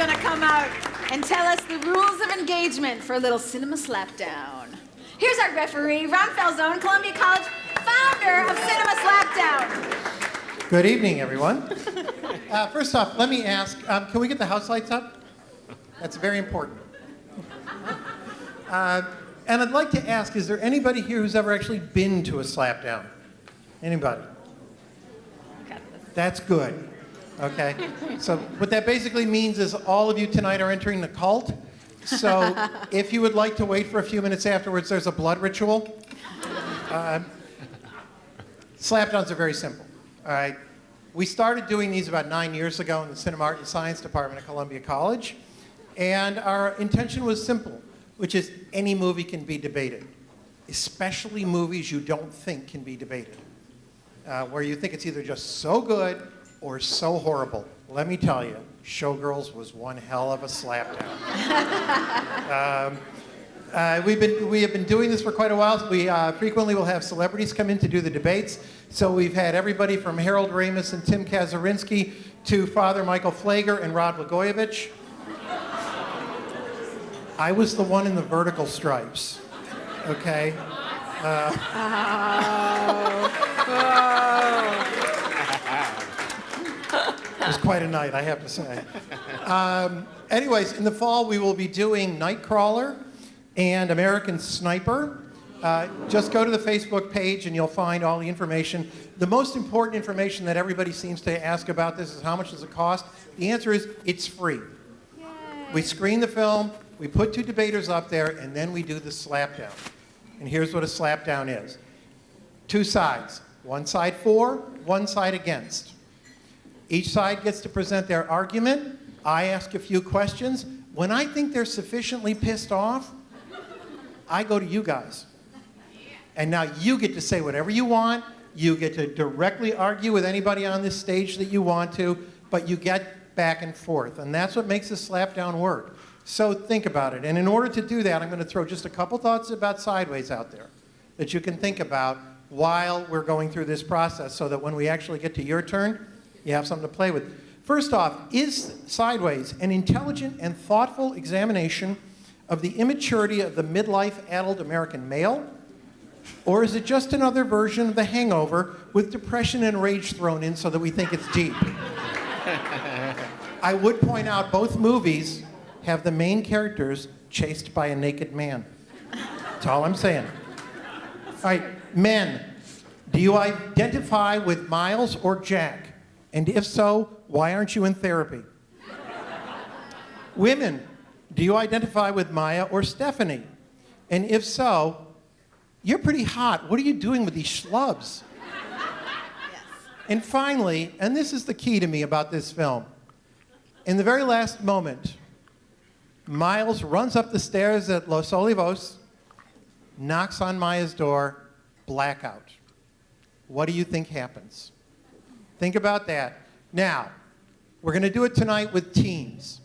going to come out and tell us the rules of engagement for a little cinema slapdown. Here's our referee, Ron Falzone, Columbia College, founder of Cinema Slapdown. Good evening, everyone. First off, let me ask, can we get the house lights up? That's very important. And I'd like to ask, is there anybody here who's ever actually been to a slapdown? Anybody? That's good. Okay. So what that basically means is all of you tonight are entering the cult. So if you would like to wait for a few minutes afterwards, there's a blood ritual. Slapdowns are very simple. All right. We started doing these about 9 years ago in the Cinema Art and Science Department at Columbia College. And our intention was simple, which is any movie can be debated, especially movies you don't think can be debated, where you think it's either just so good or so horrible. Let me tell you, Showgirls was one hell of a slapdown. We have been doing this for quite a while. We frequently will have celebrities come in to do the debates. So we've had everybody from Harold Ramis and Tim Kazurinsky to Father Michael Flager and Rod Blagojevich. I was the one in the vertical stripes, okay? It was quite a night, I have to say. Anyways, in the fall, we will be doing Nightcrawler and American Sniper. Just go to the Facebook page and you'll find all the information. The most important information that everybody seems to ask about this is how much does it cost? The answer is it's free. Yay. We screen the film, we put two debaters up there, and then we do the slapdown. And here's what a slapdown is. Two sides. One side for, one side against. Each side gets to present their argument. I ask a few questions. When I think they're sufficiently pissed off, I go to you guys. And now you get to say whatever you want. You get to directly argue with anybody on this stage that you want to, but you get back and forth. And that's what makes a slapdown work. So think about it. And in order to do that, I'm going to throw just a couple thoughts about Sideways out there that you can think about while we're going through this process so that when we actually get to your turn, you have something to play with. First off, is Sideways an intelligent and thoughtful examination of the immaturity of the midlife adult American male? Or is it just another version of The Hangover with depression and rage thrown in so that we think it's deep? I would point out both movies have the main characters chased by a naked man. That's all I'm saying. All right, men, do you identify with Miles or Jack? And if so, why aren't you in therapy? Women, do you identify with Maya or Stephanie? And if so, you're pretty hot. What are you doing with these schlubs? Yes. And finally, and this is the key to me about this film, in the very last moment, Miles runs up the stairs at Los Olivos, knocks on Maya's door, blackout. What do you think happens? Think about that. Now, we're going to do it tonight with teams.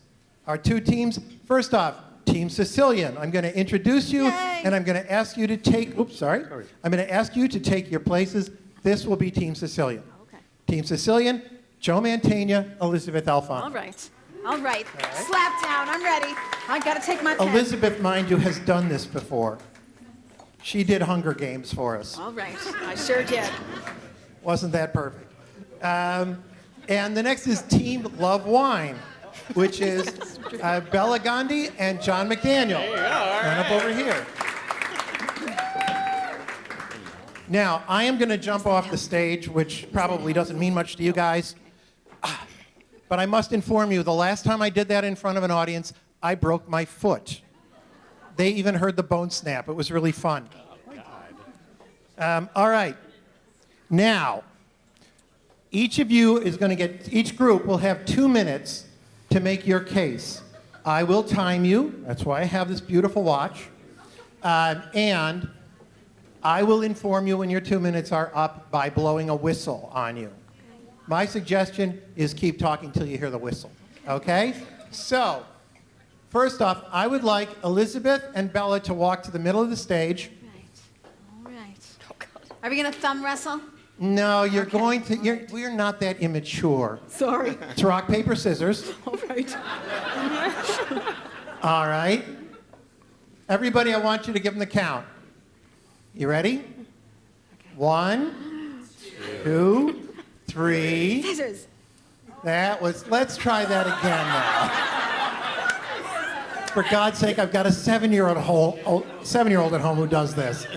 Our two teams, first off, Team Sicilian. I'm going to introduce you, Yay. and I'm going to ask you to take, I'm going to ask you to take your places. This will be Team Sicilian. Okay. Team Sicilian, Joe Mantegna, Elysabeth Alfano. All right. All right. Slapdown. I'm ready. I got to take my pen. Elizabeth, mind you, has done this before. She did Hunger Games for us. All right. I sure did. Wasn't that perfect? And the next is Team Love Wine, which is Bela Gandhi and Jon McDaniel. Run up over here. Now, I am going to jump off the stage, which probably doesn't mean much to you guys. But I must inform you, the last time I did that in front of an audience, I broke my foot. They even heard the bone snap. It was really fun. All right. Now, each of you is going to get, each group will have 2 minutes to make your case. I will time you. That's why I have this beautiful watch. And I will inform you when your 2 minutes are up by blowing a whistle on you. My suggestion is keep talking till you hear the whistle, okay? So, first off, I would like Elizabeth and Bella to walk to the middle of the stage. All right. Are we going to thumb wrestle? No, you're going to. We're not that immature. Sorry. It's rock, paper, scissors. All right. All right. Everybody, I want you to give them the count. You ready? Okay. 1, 2, 3. Scissors. That was. Let's try that again now. For God's sake, I've got a 7-year-old at home who does this.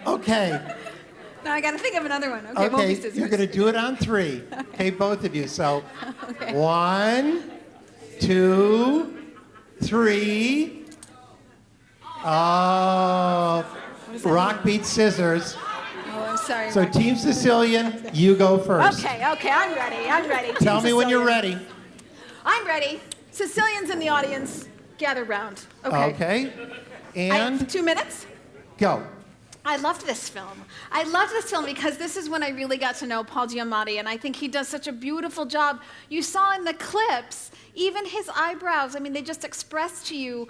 Okay. Now I got to think of another one. Okay, it won't be scissors. You're going to do it on 3. Okay, both of you. So, Okay. 1, 2, 3. Oh, rock beats scissors. Oh, I'm sorry. So Mark. Team Sicilian, you go first. Okay, I'm ready. Tell Team me when you're Sicilian. ready. I'm ready. Sicilians in the audience, gather round. Okay. Okay. I have And 2 minutes. go. I loved this film. I loved this film because this is when I really got to know Paul Giamatti, and I think he does such a beautiful job. You saw in the clips, even his eyebrows, I mean, they just express to you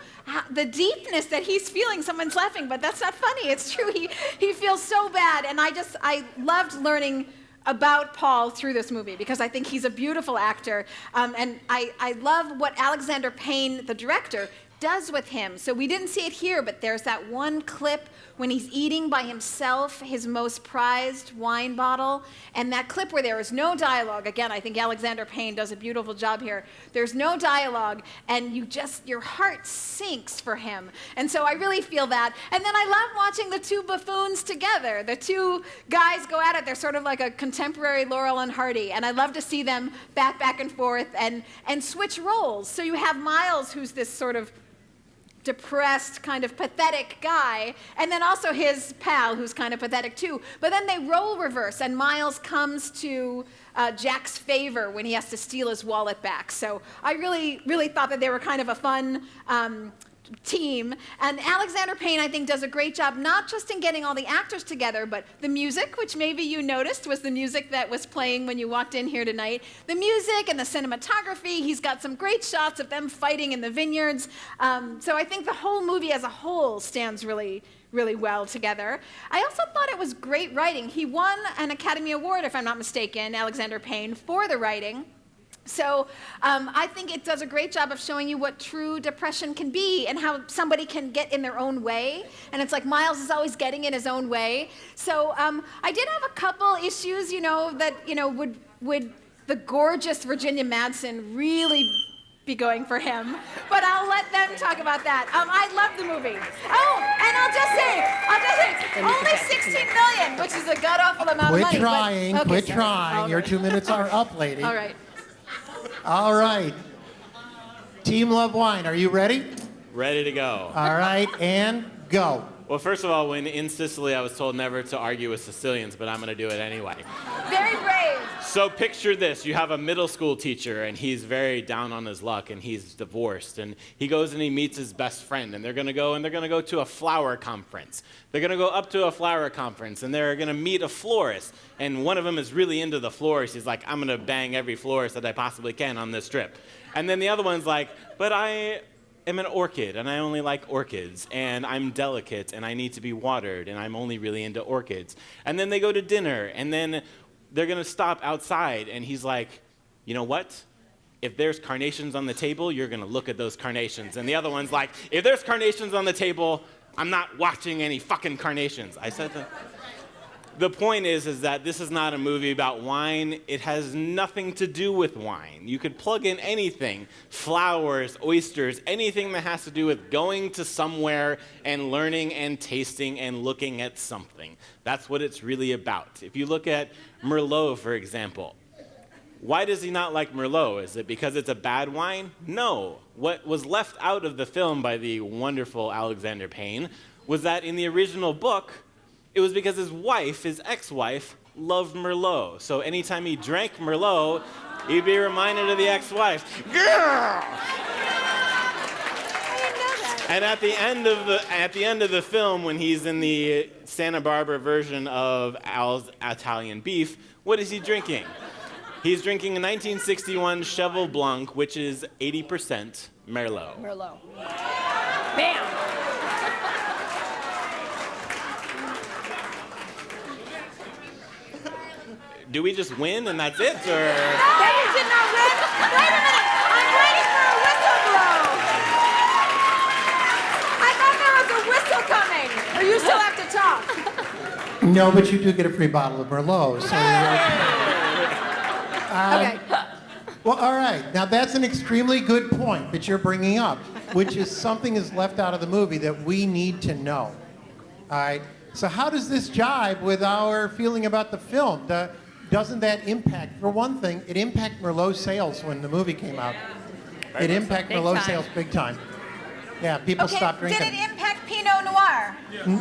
the deepness that he's feeling. Someone's laughing, but that's not funny. It's true. He feels so bad, and I loved learning about Paul through this movie because I think he's a beautiful actor, and I love what Alexander Payne, the director, does with him. So we didn't see it here, but there's that one clip when he's eating by himself his most prized wine bottle, and that clip where there is no dialogue. Again, I think Alexander Payne does a beautiful job here. There's no dialogue, and your heart sinks for him. And so I really feel that. And then I love watching the two buffoons together. The two guys go at it. They're sort of like a contemporary Laurel and Hardy, and I love to see them back and forth and switch roles. So you have Miles, who's this sort of depressed, kind of pathetic guy, and then also his pal, who's kind of pathetic too. But then they role reverse, and Miles comes to Jack's favor when he has to steal his wallet back. So I really thought that they were kind of a fun team. And Alexander Payne, I think, does a great job, not just in getting all the actors together, but the music, which maybe you noticed was the music that was playing when you walked in here tonight. The music and the cinematography, he's got some great shots of them fighting in the vineyards. So I think the whole movie as a whole stands really well together. I also thought it was great writing. He won an Academy Award, if I'm not mistaken, Alexander Payne, for the writing. So I think it does a great job of showing you what true depression can be and how somebody can get in their own way. And it's like Miles is always getting in his own way. So I did have a couple issues, that, would the gorgeous Virginia Madsen really be going for him? But I'll let them talk about that. I love the movie. Oh, and I'll just say, only $16 million, which is a god-awful amount of money. Quit trying. Your 2 minutes are up, lady. All right. All right. Team Love Wine, are you ready? Ready to go. All right, and go. Well, first of all, when in Sicily, I was told never to argue with Sicilians, but I'm going to do it anyway. Very brave. So picture this. You have a middle school teacher, and he's very down on his luck, and he's divorced. And he goes and he meets his best friend, and they're going to go to a flower conference. They're going to go up to a flower conference, and they're going to meet a florist. And one of them is really into the florist. He's like, I'm going to bang every florist that I possibly can on this trip. And then the other one's like, but I am an orchid, and I only like orchids, and I'm delicate, and I need to be watered, and I'm only really into orchids. And then they go to dinner, and then they're going to stop outside, and he's like, you know what? If there's carnations on the table, you're going to look at those carnations. And the other one's like, if there's carnations on the table, I'm not watching any fucking carnations. I said that. The point is that this is not a movie about wine. It has nothing to do with wine. You could plug in anything, flowers, oysters, anything that has to do with going to somewhere and learning and tasting and looking at something. That's what it's really about. If you look at Merlot, for example, why does he not like Merlot? Is it because it's a bad wine? No. What was left out of the film by the wonderful Alexander Payne was that in the original book, it was because his wife, his ex-wife, loved Merlot. So anytime he drank Merlot, he'd be reminded of the ex-wife. Girl! And at the end of the film, when he's in the Santa Barbara version of Al's Italian Beef, what is he drinking? He's drinking a 1961 Cheval Blanc, which is 80% Merlot. Merlot. Bam! do we just win and that's it, or? No, you did not win. Wait a minute. I'm waiting for a whistle blow. I thought there was a whistle coming. Or you still have to talk. No, but you do get a free bottle of Merlot. So Okay. well, all right. Now, that's an extremely good point that you're bringing up, which is something is left out of the movie that we need to know. All right. So how does this jibe with our feeling about the film? Doesn't that impact, for one thing, it impacted Merlot sales when the movie came out. It impacted Merlot sales big time. Yeah, people stopped drinking. Did it impact Pinot Noir?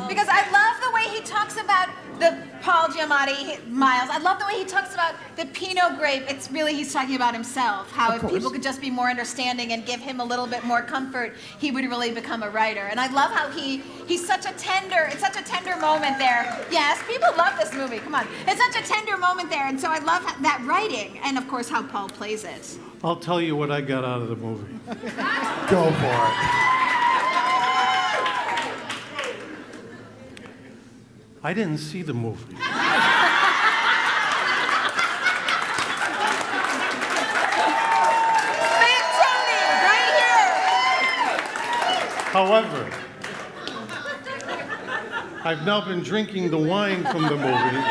Because I love the way he talks about the Paul Giamatti, Miles. I love the way he talks about the Pinot grape. It's really, he's talking about himself. How if people could just be more understanding and give him a little bit more comfort, he would really become a writer. And I love how he's such a tender, it's such a tender moment there. Yes, people love this movie, come on. It's such a tender moment there. And so I love that writing. And of course, how Paul plays it. I'll tell you what I got out of the movie. Go for it. I didn't see the movie. Falzone, right here. However, I've now been drinking the wine from the movie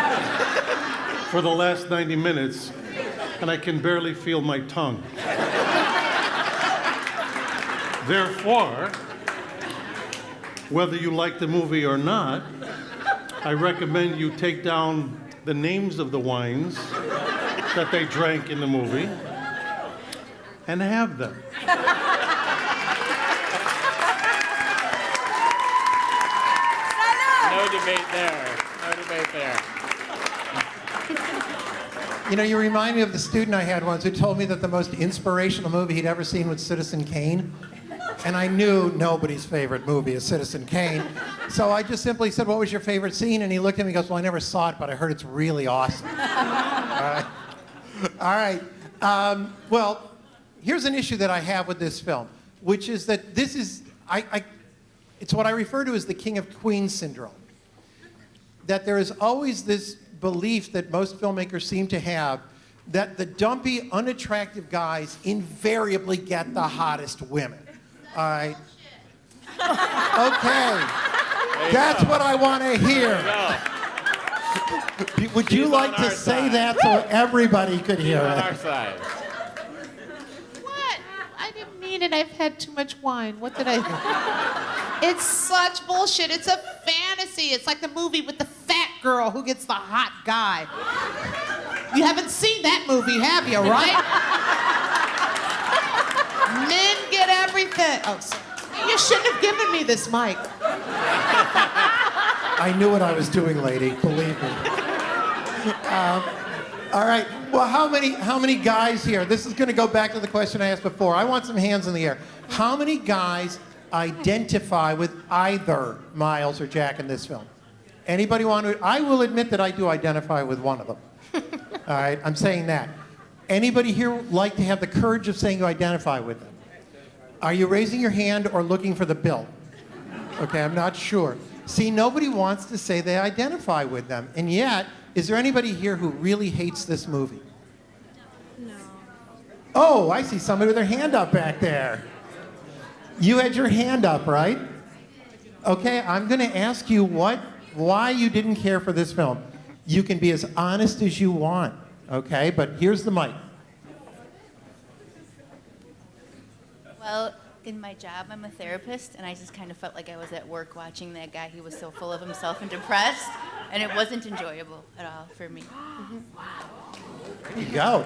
for the last 90 minutes, and I can barely feel my tongue. Therefore, whether you like the movie or not, I recommend you take down the names of the wines that they drank in the movie and have them. No debate there. No debate there. You know, you remind me of the student I had once who told me that the most inspirational movie he'd ever seen was Citizen Kane. And I knew nobody's favorite movie is Citizen Kane. So I just simply said, what was your favorite scene? And he looked at me and goes, well, I never saw it, but I heard it's really awesome. All right. Well, here's an issue that I have with this film, which is that this is, it's what I refer to as the King of Queens syndrome. That there is always this belief that most filmmakers seem to have that the dumpy, unattractive guys invariably get the hottest women. All right. Okay. That's what I want to hear. Would you like to say that so everybody could hear On it? our side. What? I didn't mean it. I've had too much wine. What did I? It's such bullshit. It's a fantasy. It's like the movie with the fat girl who gets the hot guy. You haven't seen that movie, have you, right? Men get everything. Oh, sorry. You shouldn't have given me this mic. I knew what I was doing, lady. Believe me. All right. Well, how many guys here? This is going to go back to the question I asked before. I want some hands in the air. How many guys identify with either Miles or Jack in this film? Anybody want to? I will admit that I do identify with one of them. All right. I'm saying that. Anybody here like to have the courage of saying you identify with them? Are you raising your hand or looking for the bill? Okay, I'm not sure. See, nobody wants to say they identify with them. And yet, is there anybody here who really hates this movie? No. Oh, I see somebody with their hand up back there. You had your hand up, right? Okay, I'm going to ask you why you didn't care for this film. You can be as honest as you want, okay? But here's the mic. Well, in my job, I'm a therapist, and I just kind of felt like I was at work watching that guy who was so full of himself and depressed, and it wasn't enjoyable at all for me. There you go.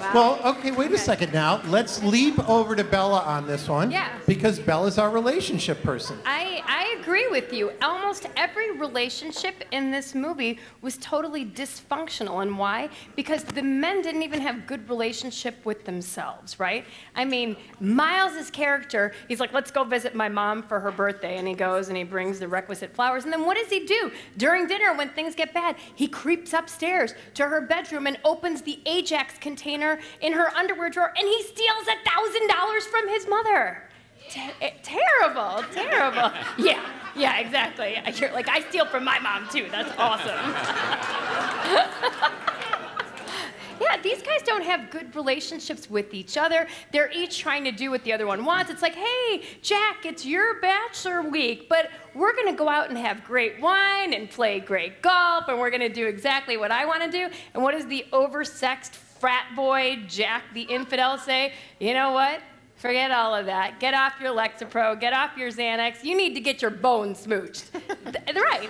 Wow. Well, okay, wait a second now. Let's leap over to Bella on this one. Yeah. Because Bella's our relationship person. I agree with you. Almost every relationship in this movie was totally dysfunctional. And why? Because the men didn't even have good relationship with themselves, right? I mean, Miles' character, he's like, let's go visit my mom for her birthday. And he goes and he brings the requisite flowers. And then what does he do? During dinner, when things get bad, he creeps upstairs to her bedroom and opens the Ajax container in her underwear drawer, and he steals $1,000 from his mother. Terrible, terrible. Yeah, exactly. You're like, I steal from my mom too. That's awesome. Yeah, these guys don't have good relationships with each other. They're each trying to do what the other one wants. It's like, hey, Jack, it's your bachelor week, but we're gonna go out and have great wine and play great golf, and we're gonna do exactly what I wanna do. And what does the oversexed frat boy, Jack the infidel, say? You know what? Forget all of that. Get off your Lexapro. Get off your Xanax. You need to get your bones smooched. Right.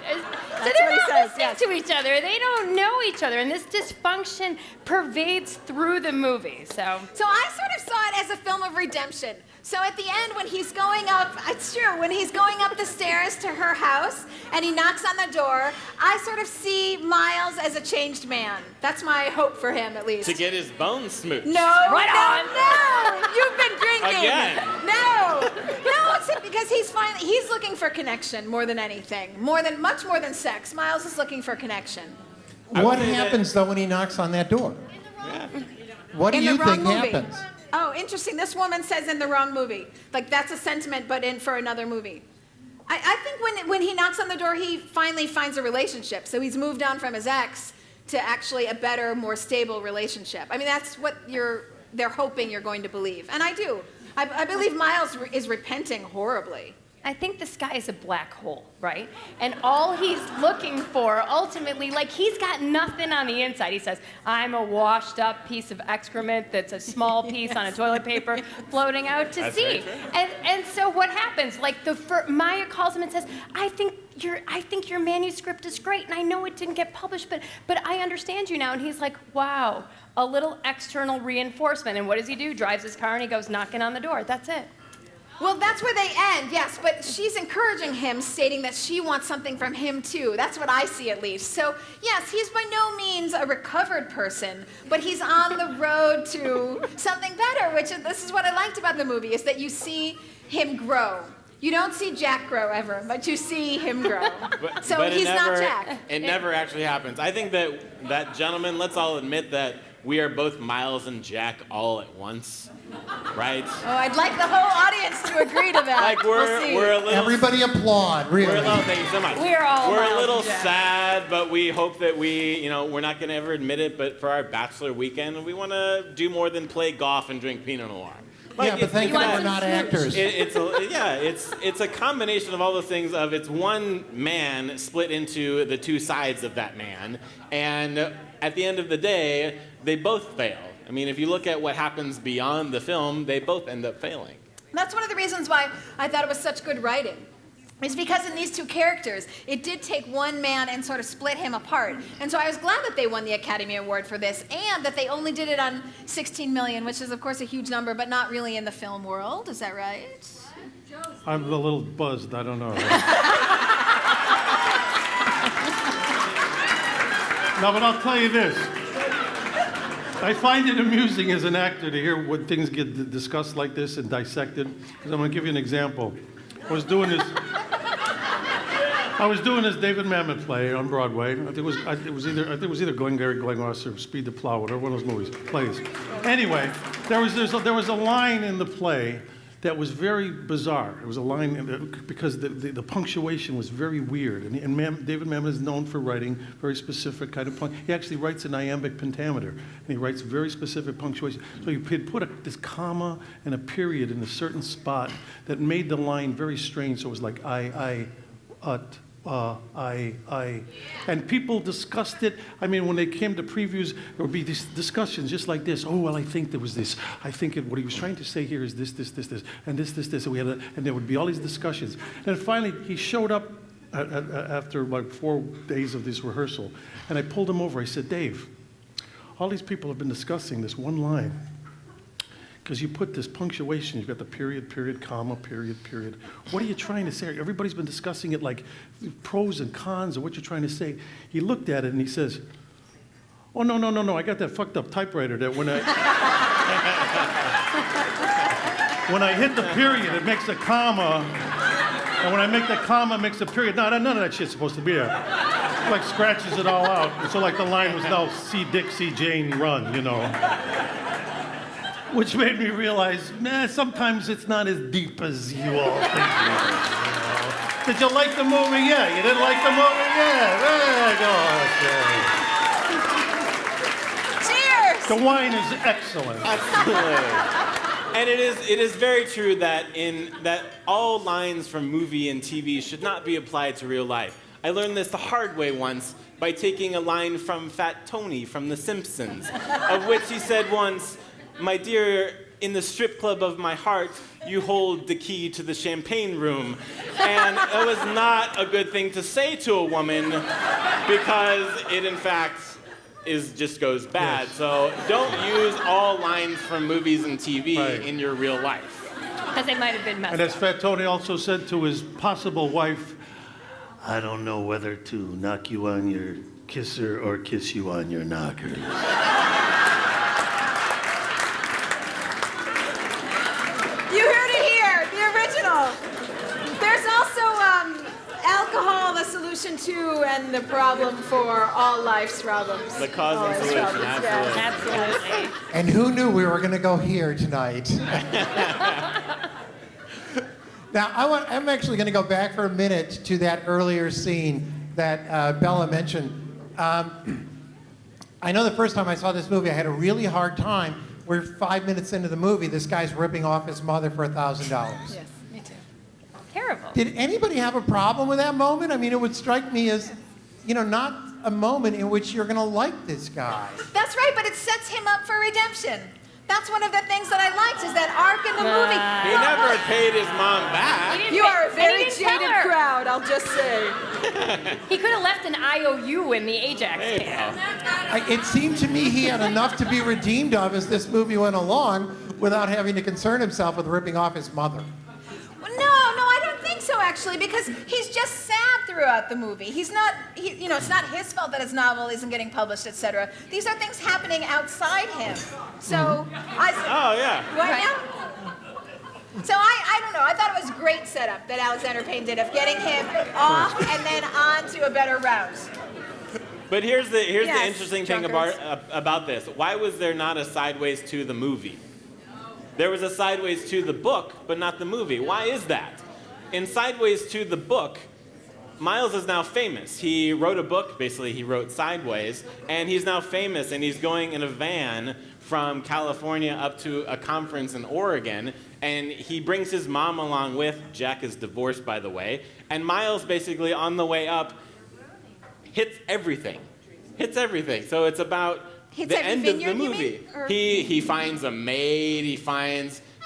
So they're not listening to each other. They don't know each other. And this dysfunction pervades through the movie. So I sort of saw it as a film of redemption. So at the end, when he's going up, it's true, when he's going up the stairs to her house and he knocks on the door, I sort of see Miles as a changed man. That's my hope for him, at least. To get his bones smooched. No, you've been drinking. Again. No, it's because he's looking for connection more than anything, much more than sex. Miles is looking for connection. What happens, though, when he knocks on that door? What do you think happens? Oh, interesting. This woman says in the wrong movie. Like, that's a sentiment, but in for another movie. I think when he knocks on the door, he finally finds a relationship. So he's moved on from his ex to actually a better, more stable relationship. I mean, that's what they're hoping you're going to believe. And I do. I believe Miles is repenting horribly. I think the sky is a black hole, right? And all he's looking for, ultimately, like, he's got nothing on the inside. He says, I'm a washed up piece of excrement that's a small piece on a toilet paper floating out to sea. And so what happens? Like, Maya calls him and says, I think your manuscript is great, and I know it didn't get published, but I understand you now. And he's like, wow, a little external reinforcement. And what does he do? Drives his car and he goes knocking on the door. That's it. Well, that's where they end, yes, but she's encouraging him, stating that she wants something from him too. That's what I see, at least. So, yes, he's by no means a recovered person, but he's on the road to something better, this is what I liked about the movie, is that you see him grow. You don't see Jack grow ever, but you see him grow. But he's not Jack. It never actually happens. I think that gentleman, let's all admit that we are both Miles and Jack all at once, right? Oh, I'd like the whole audience to agree to that. Like we're a little. Everybody applaud, really. Thank you so much. We're a little sad, but we hope that we're not going to ever admit it. But for our bachelor weekend, we want to do more than play golf and drink Pinot Noir. Like, but thank God we're not actors. It's a combination of all those things. It's one man split into the two sides of that man, and at the end of the day, they both fail. I mean, if you look at what happens beyond the film, they both end up failing. That's one of the reasons why I thought it was such good writing. Is because in these two characters, it did take one man and sort of split him apart. And so I was glad that they won the Academy Award for this, and that they only did it on 16 million, which is, of course, a huge number, but not really in the film world. Is that right? I'm a little buzzed. I don't know. No, but I'll tell you this. I find it amusing as an actor to hear when things get discussed like this and dissected. Because I'm going to give you an example. I was doing this David Mamet play on Broadway. I think it was either Glengarry Glen Ross or Speed the Plow, whatever one of those plays. Anyway, there was a line in the play that was very bizarre. It was a line because the punctuation was very weird. And David Mamet is known for writing very specific kind of punctuation. He actually writes an iambic pentameter, and he writes very specific punctuation. So he put this comma and a period in a certain spot that made the line very strange. So it was like I, and people discussed it. I mean, when they came to previews, there would be these discussions just like this. Oh, well, I think there was this. I think what he was trying to say here is this, and this. And there would be all these discussions. And finally, he showed up after like 4 days of this rehearsal, and I pulled him over. I said, Dave, all these people have been discussing this one line. Because you put this punctuation, you've got the period, comma, period. What are you trying to say? Everybody's been discussing it like pros and cons of what you're trying to say. He looked at it and he says, oh, no, I got that fucked up typewriter that when I hit the period, it makes a comma, and when I make the comma, it makes a period. No, none of that shit's supposed to be there. It like scratches it all out. And so like the line was now, see Dick, see Jane, run, you know. Which made me realize, sometimes it's not as deep as you all think it is. You know? Did you like the movie? Yeah. You didn't like the movie? Yeah. Very good. Cheers! The wine is excellent. Absolutely. And it is very true that all lines from movie and TV should not be applied to real life. I learned this the hard way once by taking a line from Fat Tony from The Simpsons, of which he said once, "My dear, in the strip club of my heart, you hold the key to the champagne room." And it was not a good thing to say to a woman because it, in fact, just goes bad. Yes. So don't use all lines from movies and TV Right. in your real life. Because they might have been messed And as up. Fat Tony also said to his possible wife, "I don't know whether to knock you on your kisser or kiss you on your knocker." You heard it here, the original. There's also alcohol, the solution to and the problem for all life's problems. The cause All and life's solution, problems, absolutely. Absolutely. And who knew we were going to go here tonight? Now, I'm actually going to go back for a minute to that earlier scene that Bella mentioned. I know the first time I saw this movie, I had a really hard time where 5 minutes into the movie, this guy's ripping off his mother for $1,000. Yes, me too. Terrible. Did anybody have a problem with that moment? I mean, it would strike me as, not a moment in which you're going to like this guy. That's right, but it sets him up for redemption. That's one of the things that I liked, is that arc in the movie. He never paid his mom back. You are a And very he didn't tell jaded her. crowd, I'll just say. He could have left an IOU in the Ajax can. It seemed to me he had enough to be redeemed of as this movie went along without having to concern himself with ripping off his mother. Well, no, I don't think so, actually, because he's just sad throughout the movie. It's not his fault that his novel isn't getting published, etc. These are things happening outside him. So, Oh, yeah. What now? So I don't know. I thought it was great setup that Alexander Payne did of getting him off and then on to a better route. But here's the Yes, interesting thing drunkards. about this. Why was there not a sideways to the movie? There was a sideways to the book, but not the movie. Why is that? In Sideways to the book, Miles is now famous. He wrote a book, basically he wrote Sideways, and he's now famous, and he's going in a van from California up to a conference in Oregon, and he brings his mom along with. Jack is divorced, by the way, and Miles basically on the way up hits everything. So it's about Hits the every end of the vineyard, you movie. mean? Or- He finds a maid,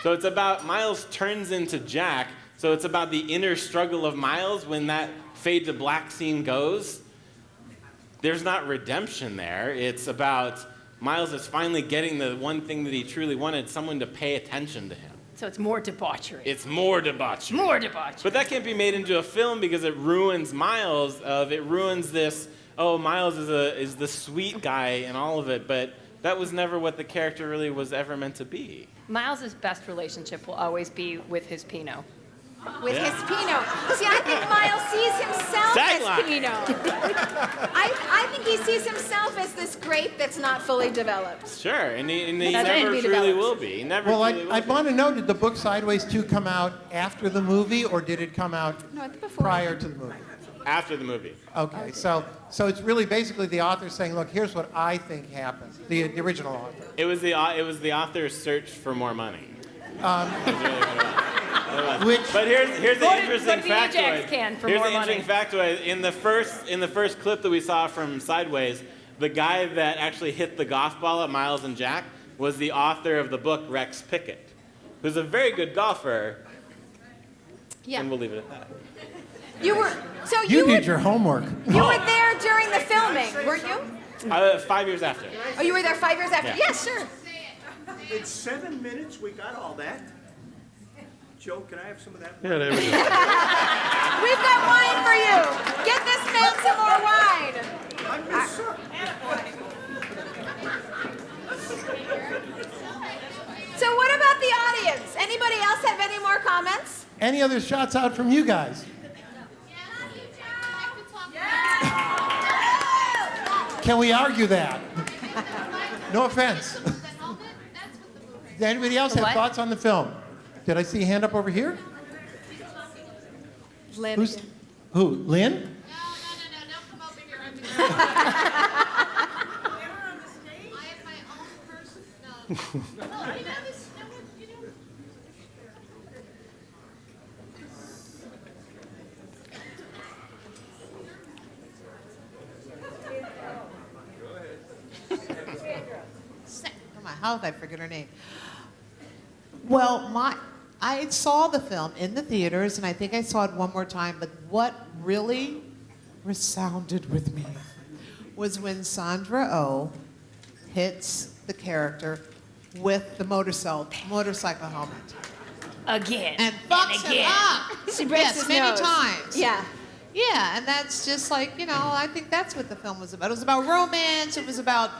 so it's about Miles turns into Jack, so it's about the inner struggle of Miles when that fade to black scene goes. There's not redemption there. It's about Miles is finally getting the one thing that he truly wanted, someone to pay attention to him. So it's more debauchery. It's more debauchery. More debauchery. But that can't be made into a film because it ruins Miles. It ruins this, Miles is the sweet guy and all of it, but that was never what the character really was ever meant to be. Miles's best relationship will always be with his Pinot. With his Pinot. See, I think Miles sees himself Tagline. as Pinot. I think he sees himself as this grape that's not fully developed. Sure, and he That's never it. truly Developed. will be. He never Well, truly will I'd be. want to know, did the book Sideways 2 come out after the movie, or did it come out No, I think before. prior to the movie? After the movie. Okay, so it's really basically the author saying, look, here's what I think happened, the original author. It was the author's search for more money. Which, But here's the Go to interesting the Ajax factoid. can for Here's more the interesting factoid. In the first clip that we saw from Sideways, the guy that actually hit the golf ball at Miles and Jack was the author of the book, Rex Pickett, who's a very good golfer. Yeah. And we'll leave it at that. you did your homework. You were there during the filming, weren't you? 5 years after. Oh, you were there 5 years after? Yeah. Yes, sure. In 7 minutes, we got all that? Joe, can I have some of that? Yeah, there we go. We've got wine for you. Get this man some more wine. I'm Miss Sir. So what about the audience? Anybody else have any more comments? Any other shots out from you guys? Can we argue that? No offense. Does anybody else have What? thoughts on the film? Did I see a hand up over here? Lynn. Who's, who? Lynn? No, don't come over here. I have my own How did I forget her name? Well, I saw the film in the theaters, and I think I saw it one more time, but what really resounded with me was when Sandra Oh hits the character with the motorcycle helmet. Again. And fucks him again. up. She breaks yes, his many nose. times. Yeah. Yeah, and that's just like, I think that's what the film was about. It was about romance. It was about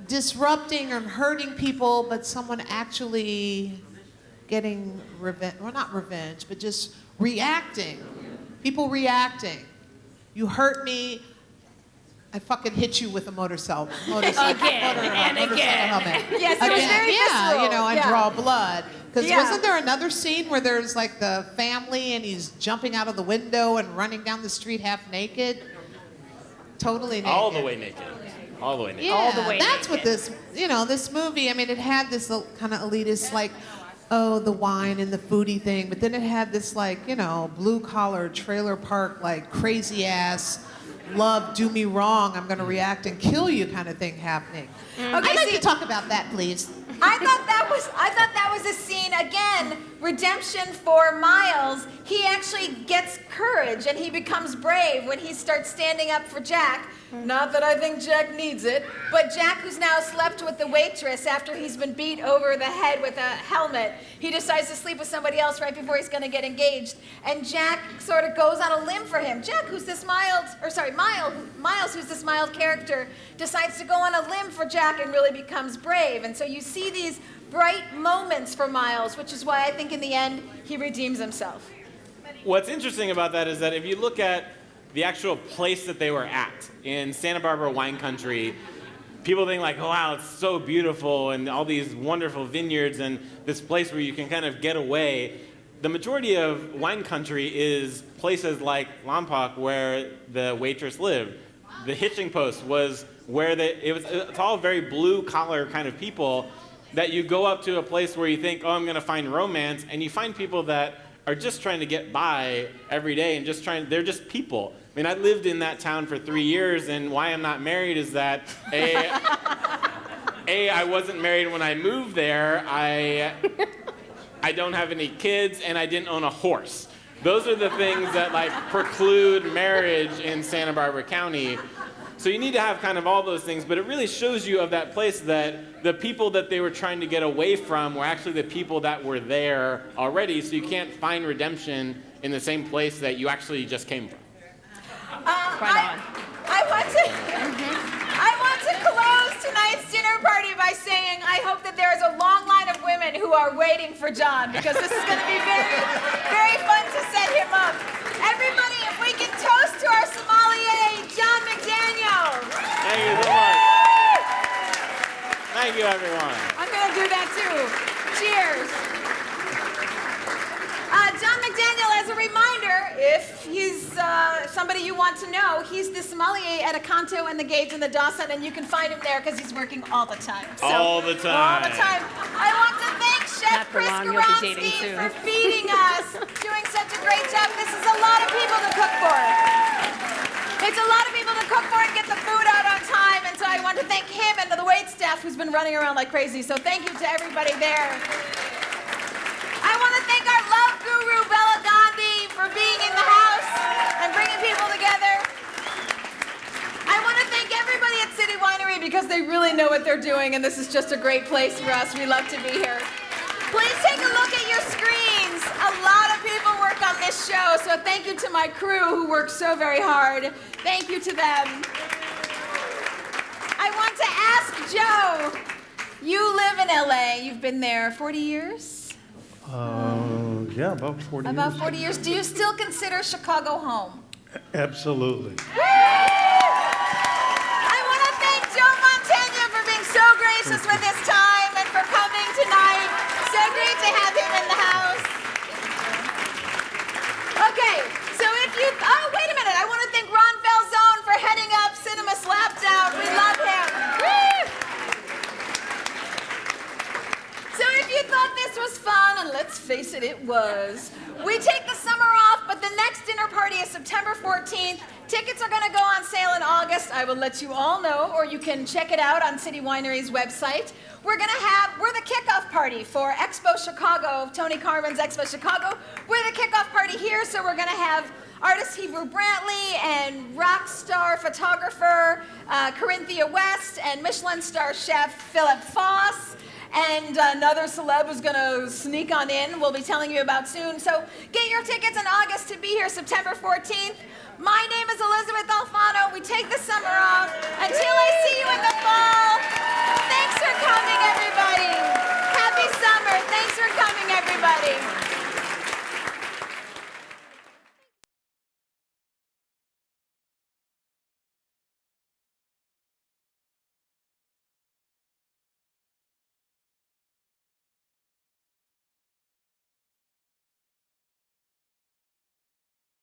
disrupting or hurting people, but someone actually getting revenge. Well, not revenge, but just reacting. People reacting. You hurt me, I fucking hit you with a motorcycle. Again and again. Helmet. Yes, it was very visceral. and Yeah. draw blood. Because Yeah. wasn't there another scene where there's like the family and he's jumping out of the window and running down the street half naked? Totally naked. All the way naked. All the way naked. Yeah, All the way that's what naked. this movie, I mean, it had this kind of elitist, like, oh, the wine and the foodie thing, but then it had this, like, blue-collar, trailer park, like, crazy-ass, love, do me wrong, I'm gonna react and kill you kind of thing happening. Okay, I'd like see- to talk about that, please. I thought that was a scene, again, redemption for Miles. He actually gets courage and he becomes brave when he starts standing up for Jack. Not that I think Jack needs it, but Jack, who's now slept with the waitress after he's been beat over the head with a helmet, he decides to sleep with somebody else right before he's going to get engaged. And Jack sort of goes on a limb for him. Jack, who's this Miles, who's this mild character, decides to go on a limb for Jack and really becomes brave. And so you see these bright moments for Miles, which is why I think in the end he redeems himself. What's interesting about that is that if you look at the actual place that they were at in Santa Barbara wine country, people think like, oh, wow, it's so beautiful and all these wonderful vineyards and this place where you can kind of get away. The majority of wine country is places like Lompoc where the waitress lived. The hitching post was where it's all very blue collar kind of people that you go up to a place where you think, oh, I'm going to find romance, and you find people that are just trying to get by every day and they're just people. I mean, I lived in that town for 3 years, and why I'm not married is that, I wasn't married when I moved there, I don't have any kids, and I didn't own a horse. Those are the things that like preclude marriage in Santa Barbara County. So you need to have kind of all those things, but it really shows you of that place that the people that they were trying to get away from were actually the people that were there already, so you can't find redemption in the same place that you actually just came from. I want to close tonight's dinner party by saying I hope that there is a long line of women who are waiting for John, because this is going to be very, very fun to set him up. Everybody, if we can toast to our sommelier, Jon McDaniel. Thank you so much. Thank you, everyone. I'm going to do that too. Cheers. Jon McDaniel, as a reminder, if he's somebody you want to know, he's the sommelier at Acanto and the Gage and the Dawson, and you can find him there because he's working all the time. All the time. All the time. I want to thank Chef Not for Chris long, you'll be dating Garansky soon. for feeding us, doing such a great job. This is a lot of people to cook for. It's a lot of people to cook for and get the food out on time, and so I want to thank him and the wait staff who's been running around like crazy. So thank you to everybody there. I want to thank our love guru, Bela Gandhi, for being in the house and bringing people together. I want to thank everybody at City Winery because they really know what they're doing, and this is just a great place for us. We love to be here. Please take a look at your screens. A lot of people work on this show, so thank you to my crew who worked so very hard. Thank you to them. I want to ask Joe, you live in LA. You've been there 40 years? Yeah, about 40 About years. 40 years. Do you still consider Chicago home? Absolutely. I want to thank Jon McDaniel for being so gracious with his time and for coming tonight. So great to have him in the house. Okay, so wait a minute. I want to thank Ron Falzone for heading up Cinema Slapdown. We love him. Woo! was fun, and let's face it, it was. We take the summer off, but the next dinner party is September 14th. Tickets are going to go on sale in August. I will let you all know, or you can check it out on City Winery's website. We're the kickoff party for Expo Chicago, Tony Carmen's Expo Chicago. We're the kickoff party here, so we're going to have artist Hebrew Brantley and rock star photographer Corinthia West and Michelin star chef Philip Foss. And another celeb who's going to sneak on in, we'll be telling you about soon. So get your tickets in August to be here September 14th. My name